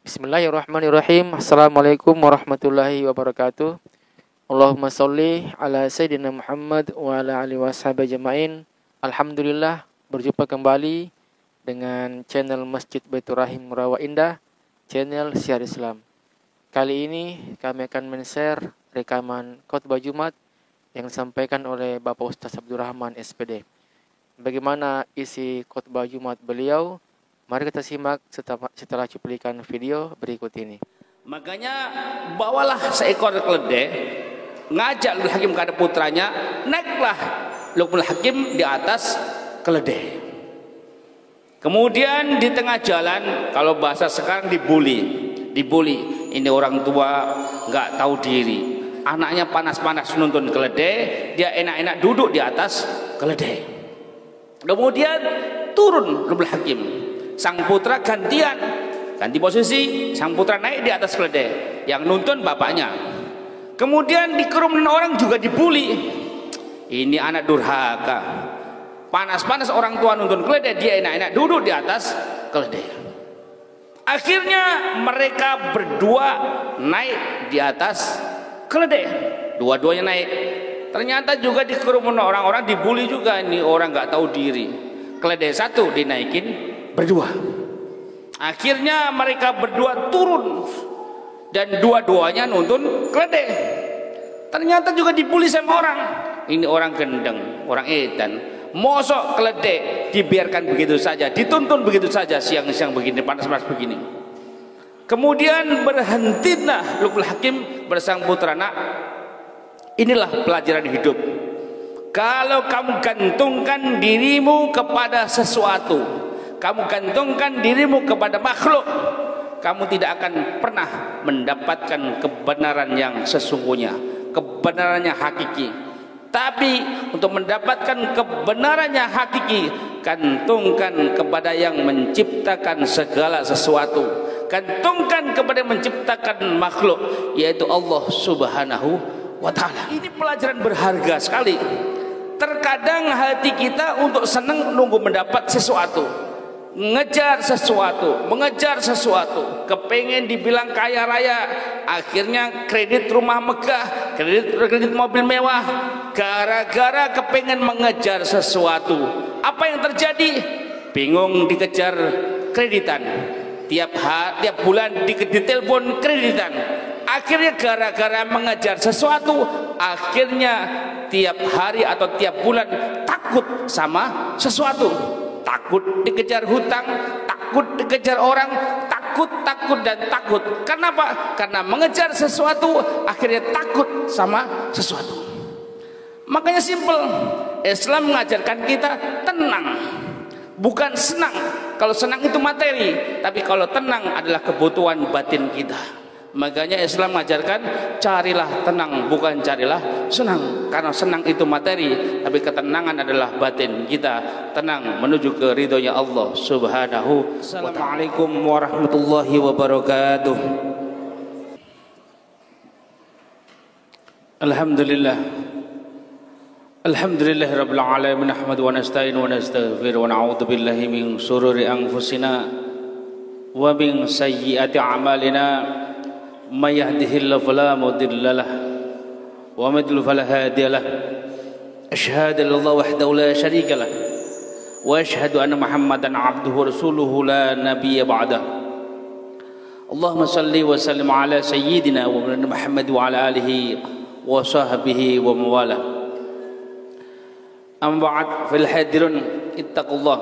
Bismillahirrahmanirrahim. Assalamualaikum warahmatullahi wabarakatuh. Allahumma sholli ala Sayyidina Muhammad wa ala alihi washabihi ajma'in. Alhamdulillah, berjumpa kembali dengan channel Masjid Baitur Rahim Rawa Indah, channel Syiar Islam. Kali ini kami akan men-share rekaman khotbah Jumat yang disampaikan oleh Bapak Ustaz Abdurrahman SPD. Bagaimana isi khotbah Jumat beliau? Mari kita simak setelah cuplikan video berikut ini. Makanya bawalah seekor keledai, ngajak Luqman Hakim kepada putranya, naiklah Luqman Hakim di atas keledai. Kemudian di tengah jalan, kalau bahasa sekarang dibully. Ini orang tua nggak tahu diri, anaknya panas-panas nonton keledai, dia enak-enak duduk di atas keledai. Kemudian turun Luqman Hakim. Sang putra ganti posisi, sang putra naik di atas keledai, yang nuntun bapaknya. Kemudian di kerumunan orang juga dibully, ini anak durhaka, panas-panas orang tua nuntun keledai, dia enak-enak duduk di atas keledai. Akhirnya mereka berdua naik di atas keledai, dua-duanya naik. Ternyata juga di kerumunan orang-orang dibully juga, ini orang nggak tahu diri, keledai satu dinaikin berdua. Akhirnya mereka berdua turun dan dua-duanya nuntun keledai. Ternyata juga dibully sama orang. Ini orang gendeng, orang edan. Mosok keledai dibiarkan begitu saja, dituntun begitu saja, siang-siang begini, panas-panas begini. Kemudian berhentilah Luqman Hakim bersang putra, nak, inilah pelajaran hidup. Kalau kamu gantungkan dirimu kepada sesuatu, kamu gantungkan dirimu kepada makhluk, kamu tidak akan pernah mendapatkan kebenaran yang sesungguhnya, kebenarannya hakiki. Tapi untuk mendapatkan kebenarannya hakiki, gantungkan kepada yang menciptakan segala sesuatu, gantungkan kepada yang menciptakan makhluk, yaitu Allah Subhanahu wa Ta'ala. Ini pelajaran berharga sekali. Terkadang hati kita untuk senang nunggu mendapat sesuatu, mengejar sesuatu, kepengen dibilang kaya raya, akhirnya kredit rumah megah, kredit mobil mewah, gara-gara kepengen mengejar sesuatu. Apa yang terjadi? Bingung dikejar kreditan, tiap bulan ditelepon kreditan. Akhirnya gara-gara mengejar sesuatu, akhirnya tiap hari atau tiap bulan takut sama sesuatu. Takut dikejar hutang, takut dikejar orang, takut. Karena apa? Karena mengejar sesuatu, akhirnya takut sama sesuatu. Makanya simple, Islam mengajarkan kita tenang, bukan senang. Kalau senang itu materi, tapi kalau tenang adalah kebutuhan batin kita. Makanya Islam mengajarkan carilah tenang, bukan carilah senang. Karena senang itu materi, tapi ketenangan adalah batin kita, tenang menuju ke ridhonya Allah Subhanahu wa Ta'ala. Assalamualaikum warahmatullahi wabarakatuh. Alhamdulillah, alhamdulillah rabbil alamin, nahmadu wa nasta'inu wa nastaghfiru wa na'udzu billahi min shururi anfusina wa min sayyiati a'malina. May yahdihillahu fala mudilla lahu wa may yudlil fala hadiya lahu. Asyhadu an la ilaha wahdahu la syarika lahu wa asyhadu anna Muhammadan abduhu wa rasuluhu la nabiyya ba'dahu. Allahumma shalli wa sallim ala sayyidina wa nabiyyina Muhammad wa ala alihi wa sahbihi wa mawalah. Amma ba'd, fil hadirun ittaqullah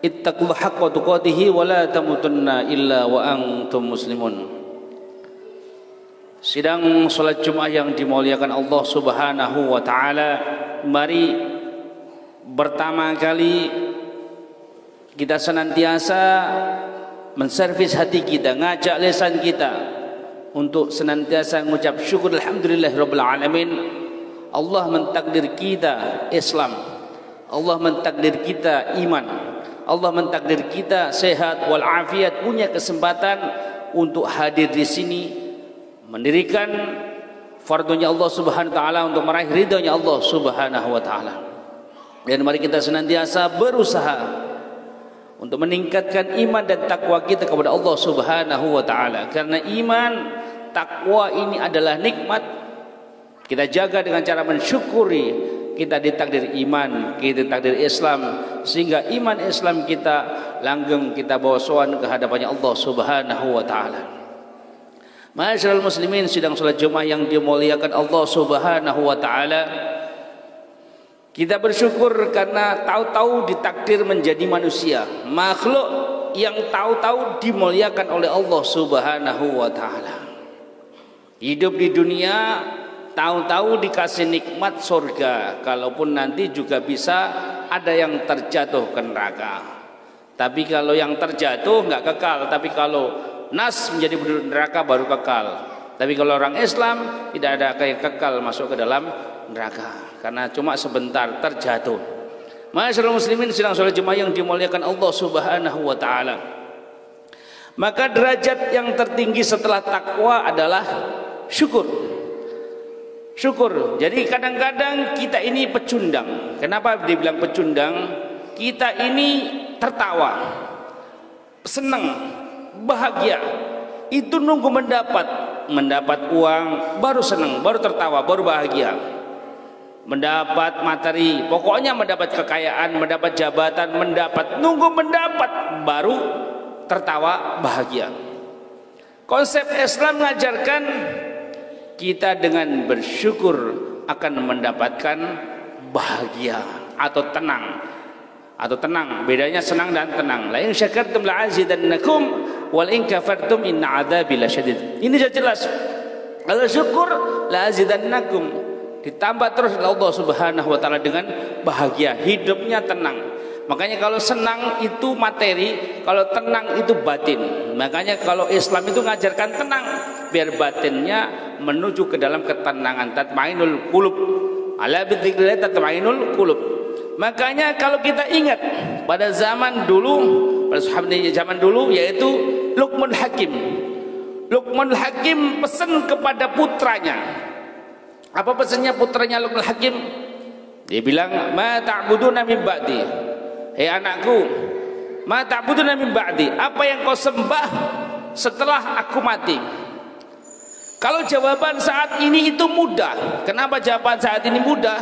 haqqa tuqatih wa la tamutunna illa wa antum muslimun. Sidang salat Jumat yang dimuliakan Allah Subhanahu wa Ta'ala, mari pertama kali kita senantiasa menservis hati kita, ngajak lisan kita untuk senantiasa mengucap syukur alhamdulillahirabbil alamin. Allah mentakdir kita Islam, Allah mentakdir kita iman, Allah mentakdir kita sehat walafiat, punya kesempatan untuk hadir di sini, mendirikan fardunya Allah Subhanahu wa Ta'ala untuk meraih ridhonya Allah Subhanahu wa Ta'ala. Dan mari kita senantiasa berusaha untuk meningkatkan iman dan takwa kita kepada Allah Subhanahu wa taala. Karena iman, takwa ini adalah nikmat. Kita jaga dengan cara mensyukuri. Kita ditakdir iman, kita ditakdir Islam, sehingga iman Islam kita langgeng, kita bawa sowan ke hadapannya Allah Subhanahu wa taala. Ma'asyiral muslimin sidang salat Jumat yang dimuliakan Allah Subhanahu wa taala. Kita bersyukur karena tahu-tahu ditakdir menjadi manusia, makhluk yang tahu-tahu dimuliakan oleh Allah Subhanahu wa taala. Hidup di dunia tahu-tahu dikasih nikmat surga, kalaupun nanti juga bisa ada yang terjatuh ke neraka. Tapi kalau yang terjatuh nggak kekal, tapi kalau nas menjadi penduduk neraka baru kekal. Tapi kalau orang Islam tidak ada yang kekal masuk ke dalam neraka, karena cuma sebentar terjatuh. Ma'asyiral muslimin sidang salat Jumat yang dimuliakan Allah Subhanahu wa taala. Maka derajat yang tertinggi setelah takwa adalah syukur. Syukur. Jadi kadang-kadang kita ini pecundang. Kenapa dibilang pecundang? Kita ini tertawa, senang, bahagia. Itu nunggu mendapat uang baru senang, baru tertawa, baru bahagia. Mendapat materi, pokoknya mendapat kekayaan, mendapat jabatan, nunggu mendapat baru tertawa, bahagia. Konsep Islam mengajarkan kita dengan bersyukur akan mendapatkan bahagia atau tenang. Bedanya senang dan tenang. La in syakartum la'azidannakum wal in kafartum inna 'adzabi lasyadid. Ini sudah jelas. Kalau syukur la'azidannakum, ditambah terus oleh Allah Subhanahu wa taala dengan bahagia, hidupnya tenang. Makanya kalau senang itu materi, kalau tenang itu batin. Makanya kalau Islam itu mengajarkan tenang, biar batinnya menuju ke dalam ketenangan. Tatmainul qulub. Ala bidzikrillah tatmainul qulub. Makanya kalau kita ingat pada zaman dulu, pada sahabat zaman dulu, yaitu Luqmanul Hakim. Luqmanul Hakim pesan kepada putranya. Apa pesannya putranya Luqmanul Hakim? Dia bilang, "Ma ta'buduna min ba'di." Hei anakku, "Ma ta'buduna min ba'di." Apa yang kau sembah setelah aku mati? Kalau jawaban saat ini itu mudah. Kenapa jawaban saat ini mudah?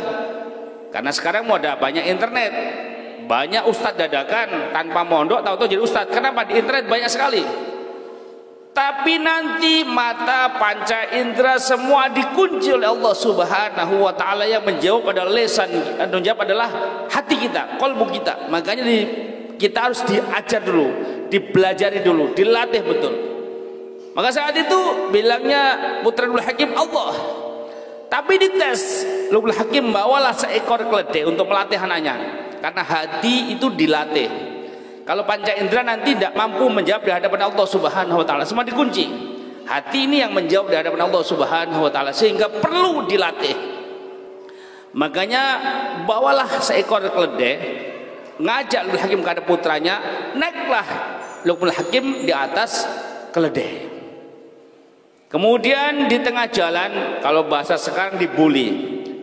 Karena sekarang ada banyak internet, banyak ustadz dadakan tanpa mondok tahu-tahu jadi ustadz. Kenapa? Di internet banyak sekali. Tapi nanti mata, panca indera semua dikunci oleh Allah Subhanahu wa taala. Yang menjawab adalah lisan, yang menjawab adalah hati kita, qalbu kita. Makanya kita harus diajar dulu, dipelajari dulu, dilatih betul. Maka saat itu bilangnya putra Luqmanul Hakim Allah. Tapi dites, Luqmanul Hakim bawalah seekor keledai untuk melatih anaknya. Karena hati itu dilatih. Kalau panca indera nanti tidak mampu menjawab di hadapan Allah Subhanahu wa taala, semua dikunci. Hati ini yang menjawab di hadapan Allah Subhanahu wa taala, sehingga perlu dilatih. Makanya bawalah seekor keledai, ngajak Luqmanul Hakim kepada putranya, naiklah Luqmanul Hakim di atas keledai. Kemudian di tengah jalan, kalau bahasa sekarang dibully.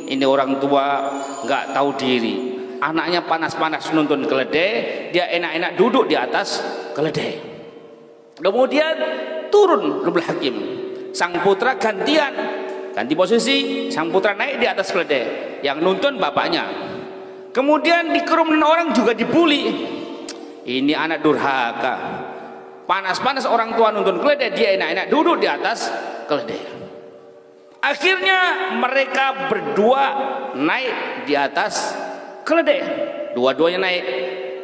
Ini orang tua nggak tahu diri. Anaknya panas-panas nuntun keledai, dia enak-enak duduk di atas keledai. Kemudian turun Luqmanul Hakim. Sang putra ganti posisi, sang putra naik di atas keledai. Yang nuntun bapaknya. Kemudian di kerumunan orang juga dibully. Ini anak durhaka. Panas-panas orang tua nuntun keledai, dia enak-enak duduk di atas keledai. Akhirnya mereka berdua naik di atas keledai. Dua-duanya naik.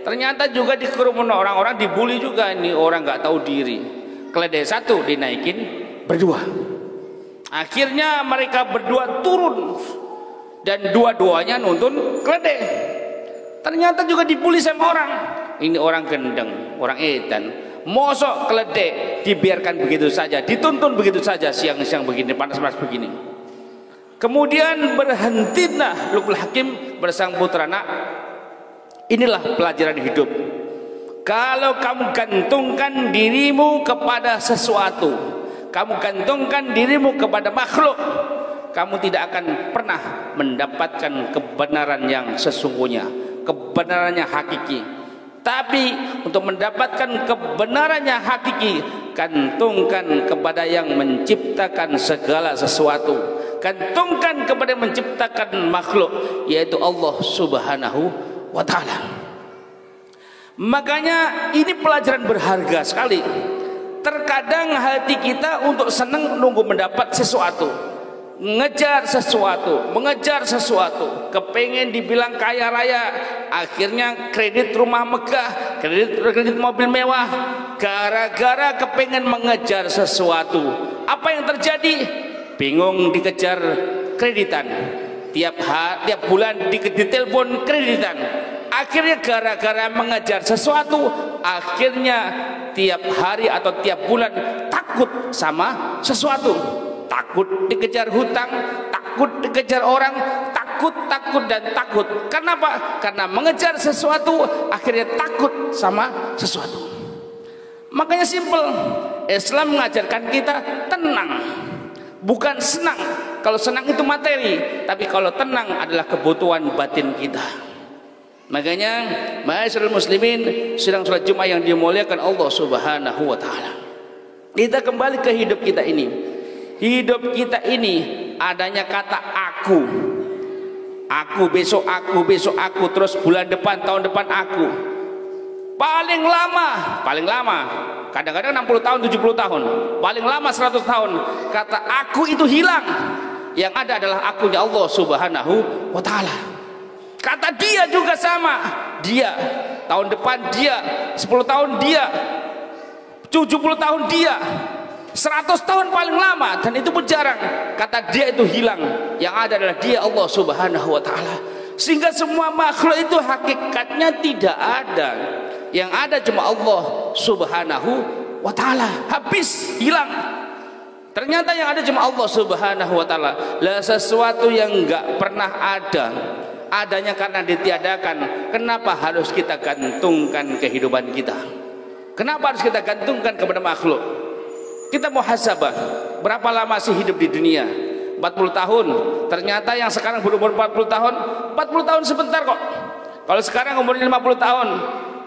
Ternyata juga di kerumunan orang-orang dibully juga. Ini orang nggak tahu diri. Keledai satu dinaikin berdua. Akhirnya mereka berdua turun dan dua-duanya nuntun keledai. Ternyata juga dibully sama orang. Ini orang gendeng, orang edan. Mosok keledai dibiarkan begitu saja, dituntun begitu saja siang-siang begini, panas-panas begini. Kemudian berhentilah Luqmanul Hakim bersang putra, nak, inilah pelajaran hidup. Kalau kamu gantungkan dirimu kepada sesuatu, kamu gantungkan dirimu kepada makhluk, kamu tidak akan pernah mendapatkan kebenaran yang sesungguhnya, kebenaran yang hakiki. Tapi untuk mendapatkan kebenarannya hakiki, gantungkan kepada yang menciptakan segala sesuatu, gantungkan kepada yang menciptakan makhluk, yaitu Allah Subhanahu wa ta'ala. Makanya ini pelajaran berharga sekali. Terkadang hati kita untuk senang nunggu mendapat sesuatu, mengejar sesuatu, kepengen dibilang kaya raya, akhirnya kredit rumah megah, kredit mobil mewah, gara-gara kepengen mengejar sesuatu. Apa yang terjadi? Bingung dikejar kreditan, tiap bulan ditelepon kreditan. Akhirnya gara-gara mengejar sesuatu, akhirnya tiap hari atau tiap bulan takut sama sesuatu. Takut dikejar hutang, takut dikejar orang, takut dan takut. Kenapa? Karena mengejar sesuatu akhirnya takut sama sesuatu. Makanya simple, Islam mengajarkan kita tenang, bukan senang. Kalau senang itu materi, tapi kalau tenang adalah kebutuhan batin kita. Makanya ma'asyiral muslimin, sidang salat Jumat yang dimuliakan Allah Subhanahu wa ta'ala, kita kembali ke hidup kita ini. Hidup kita ini adanya kata aku, besok aku, terus bulan depan, tahun depan aku. Paling lama kadang-kadang 60 tahun, 70 tahun, paling lama 100 tahun kata aku itu hilang. Yang ada adalah akunya Allah Subhanahu wa ta'ala. Kata dia juga sama, dia tahun depan, dia 10 tahun, dia 70 tahun, dia 100 tahun paling lama, dan itu pun jarang. Kata dia itu hilang. Yang ada adalah dia, Allah Subhanahu wa ta'ala. Sehingga semua makhluk itu hakikatnya tidak ada. Yang ada cuma Allah Subhanahu wa ta'ala. Habis, hilang. Ternyata yang ada cuma Allah Subhanahu wa ta'ala. Lah sesuatu yang enggak pernah ada, adanya karena ditiadakan. Kenapa harus kita gantungkan kehidupan kita? Kenapa harus kita gantungkan kepada makhluk? Kita muhasabah, berapa lama sih hidup di dunia? 40 tahun. Ternyata yang sekarang berumur 40 tahun, 40 tahun sebentar kok. Kalau sekarang umurnya 50 tahun,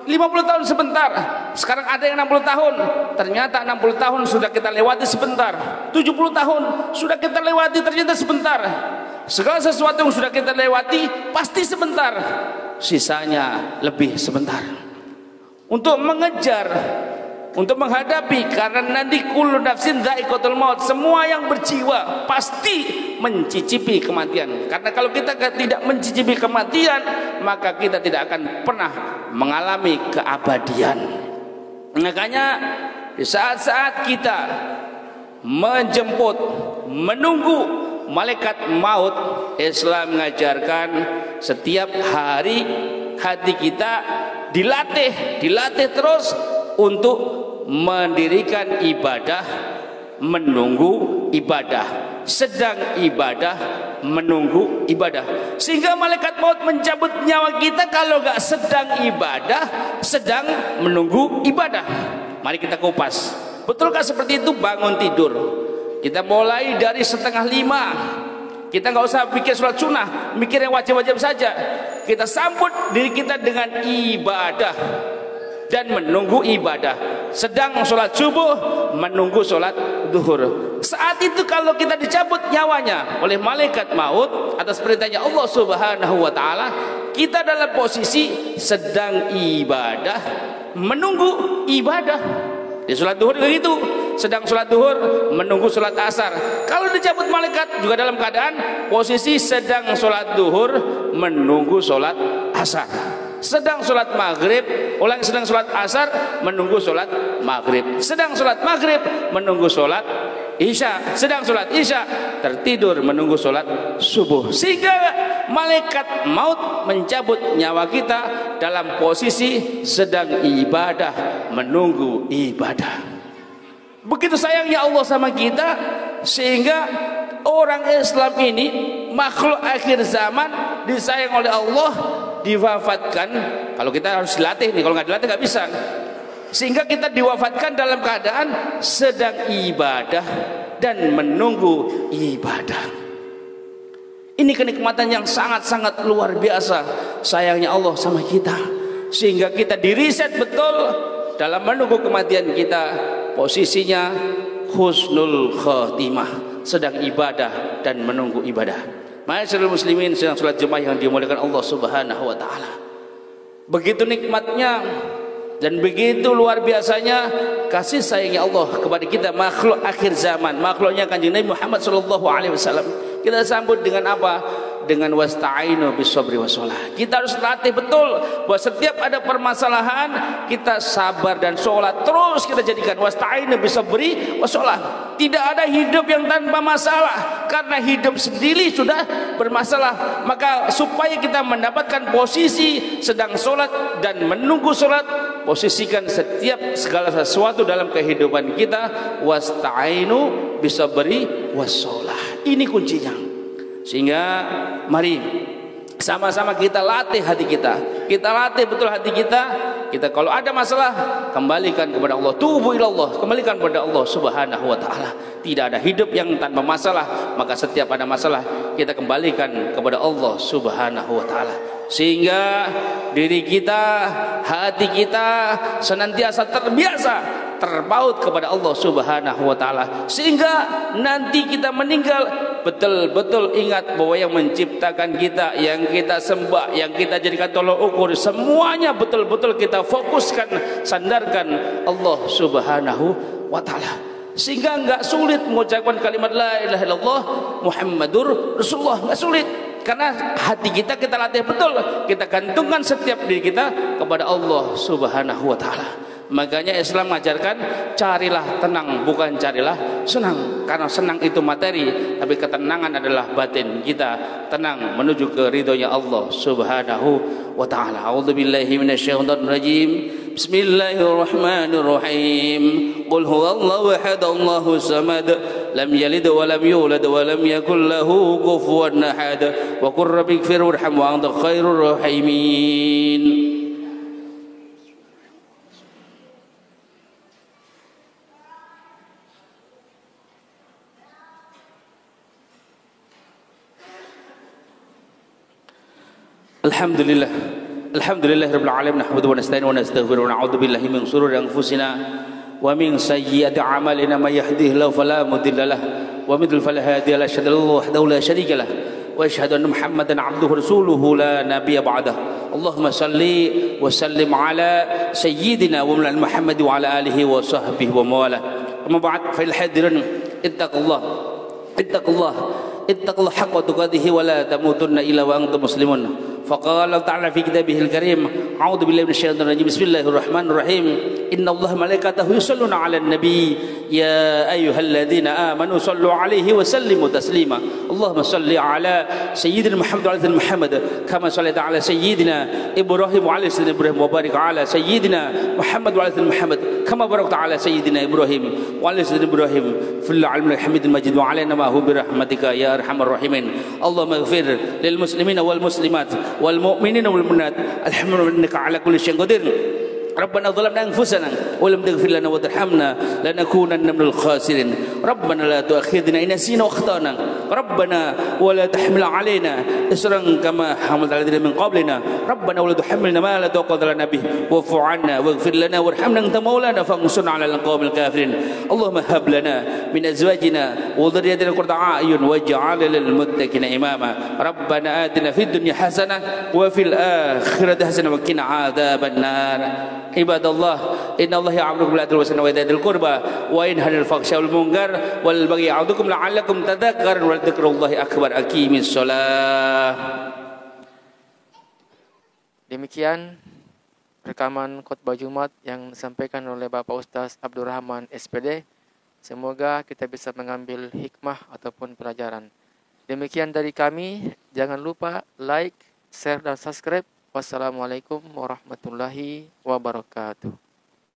50 tahun sebentar. Sekarang ada yang 60 tahun. Ternyata 60 tahun sudah kita lewati sebentar. 70 tahun sudah kita lewati, ternyata sebentar. Segala sesuatu yang sudah kita lewati pasti sebentar, sisanya lebih sebentar. Untuk mengejar, untuk menghadapi, karena nanti kullu nafsin dha'iqatul maut, semua yang berjiwa pasti mencicipi kematian. Karena kalau kita tidak mencicipi kematian, maka kita tidak akan pernah mengalami keabadian. Makanya di saat-saat kita menjemput, menunggu malaikat maut, Islam mengajarkan setiap hari hati kita dilatih terus untuk mendirikan ibadah, menunggu ibadah, sedang ibadah, menunggu ibadah. Sehingga malaikat maut mencabut nyawa kita kalau gak sedang ibadah, sedang menunggu ibadah. Mari kita kupas, betulkah seperti itu? Bangun tidur, kita mulai dari 4:30. Kita nggak usah pikir sholat sunnah, mikir yang wajib-wajib saja. Kita sambut diri kita dengan ibadah dan menunggu ibadah. Sedang sholat subuh, menunggu sholat duhur. Saat itu kalau kita dicabut nyawanya oleh malaikat maut atas perintahnya Allah Subhanahu wa ta'ala, kita dalam posisi sedang ibadah, menunggu ibadah. Di sholat duhur begitu, sedang sholat duhur, menunggu sholat asar. Kalau dicabut malaikat juga dalam keadaan posisi sedang sholat duhur, menunggu sholat asar. Sedang sholat maghrib, sedang sholat asar, menunggu sholat maghrib. Sedang sholat maghrib, menunggu sholat isya. Sedang sholat isya, tertidur menunggu sholat subuh. Sehingga malaikat maut mencabut nyawa kita dalam posisi sedang ibadah, menunggu ibadah. Begitu sayangnya Allah sama kita, sehingga orang Islam ini, makhluk akhir zaman, disayang oleh Allah, diwafatkan. Kalau kita harus dilatih nih, kalau nggak dilatih nggak bisa. Sehingga kita diwafatkan dalam keadaan sedang ibadah dan menunggu ibadah. Ini kenikmatan yang sangat-sangat luar biasa. Sayangnya Allah sama kita. sehingga kita diriset betul dalam menunggu kematian kita, posisinya husnul khatimah, sedang ibadah dan menunggu ibadah. Ma'asyiral muslimin sedang salat jemaah yang dimuliakan Allah Subhanahu wa taala. Begitu nikmatnya dan begitu luar biasanya kasih sayangnya Allah kepada kita, makhluk akhir zaman, makhluknya Kanjeng Nabi Muhammad sallallahu alaihi wasallam. Kita sambut dengan apa? Dengan wasta'inu bisabri wassalah. Kita harus latih betul bahwa setiap ada permasalahan kita sabar dan sholat. Terus kita jadikan wasta'inu bisabri wassalah. Tidak ada hidup yang tanpa masalah, karena hidup sendiri sudah bermasalah. Maka supaya kita mendapatkan posisi sedang sholat dan menunggu sholat, posisikan setiap segala sesuatu dalam kehidupan kita wasta'inu bisabri wassalah. Ini kuncinya. Sehingga mari sama-sama kita latih hati kita. Kita latih betul hati kita. Kita kalau ada masalah, kembalikan kepada Allah. Tubu ilallah, kembalikan kepada Allah Subhanahu wa taala. Tidak ada hidup yang tanpa masalah, maka setiap ada masalah kita kembalikan kepada Allah Subhanahu wa taala. Sehingga diri kita, hati kita senantiasa terbiasa terpaut kepada Allah Subhanahu wa taala, sehingga nanti kita meninggal betul-betul ingat bahwa yang menciptakan kita, yang kita sembah, yang kita jadikan tolok ukur, semuanya betul-betul kita fokuskan, sandarkan Allah Subhanahu wa taala, sehingga enggak sulit mengucapkan kalimat la ilaha illallah Muhammadur Rasulullah. Enggak sulit, karena hati kita latih betul, kita gantungkan setiap diri kita kepada Allah Subhanahu wa taala. Makanya Islam mengajarkan carilah tenang, bukan carilah senang. Karena senang itu materi, tapi ketenangan adalah batin. Kita tenang menuju ke ridhonya Allah Subhanahu wa taala. A'udzubillahi minasyaitonir rajim. Bismillahirrahmanirrahim. Qul huwallahu ahad, Allahus samad, lam yalid wa lam yulad wa lam yakul lahu kufuwan ahad. Wa qur rabbighfir warham wa anta khairur rahimin. Alhamdulillah, alhamdulillahirabbil alamin, nahmaduhu wa nasta'inu wa nastaghfiruh wa na'udzu billahi min shururi anfusina wa min sayyiati a'malina, may yahdihillahu fala mudilla lahu wa may yudlil fala hadiya lahu. Asyhadu an la ilaha illallah wahdahu la syarika lahu wa asyhadu anna Muhammadan 'abduhu wa rasuluhu la nabiyya ba'dahu. Allahumma salli wa sallim ala sayyidina wa mawlana Muhammad wa ala alihi wa sahbihi wa mawalah. Amma ba'd, fa al-hadirin ittaqullah haqqa tuqatih wa la tamutunna illa wa antum muslimun. فقال تعالى في كتابه الكريم أعوذ بالله من الشيطان الرجيم بسم الله الرحمن الرحيم إن الله ملائكته يصلون على النبي يا أيها الذين آمنوا صلوا عليه وسلموا تسليما اللهم صل على سيدنا محمد وعلى سيدنا محمد كما صليت على سيدنا إبراهيم وعلى سيدنا إبراهيم وبارك على سيدنا محمد وعلى سيدنا محمد كما باركت على سيدنا إبراهيم وعلى سيدنا إبراهيم في العالمين الحميد المجيد وعلينا ما هو برحمتك يا أرحم الراحمين. اللهم اغفر للمسلمين والمسلمات والمؤمنين والمؤمنات الحمد لله إنك على كل شيء قدير. ربنا ظلمنا أنفسنا ولم تغفر لنا وترحمنا لنكونن من الخاسرين. ربنا لا تؤاخذنا إن نسينا وأخطأنا ربنا ولا تحمل علينا إصرا كما حملت على الذين من قبلنا ربنا ولا تحملنا ما لا طاقة لنا به واعف عنا واغفر لنا وارحمنا أنت مولانا فانصرنا على القوم الكافرين. اللهم هب لنا من أزواجنا وذرياتنا قرة أعين واجعلنا للمتقين إماما. ربنا آتنا في الدنيا حسنة وفي الآخرة حسنة وقنا عذاب النار. Ibadallah, innallaha ya'muru bil 'adli wa ihsanil qurba wa yanha 'anil fahsya'i wal munkar wal baghi ya'udzukum la'allakum tadhakkarun wa dzikrullahi akbar. Aqimis shalah. Demikian rekaman khutbah Jumat yang disampaikan oleh Bapak Ustaz Abdurrahman SPD. Semoga kita bisa mengambil hikmah ataupun pelajaran. Demikian dari kami. Jangan lupa like, share dan subscribe. Wassalamualaikum warahmatullahi wabarakatuh.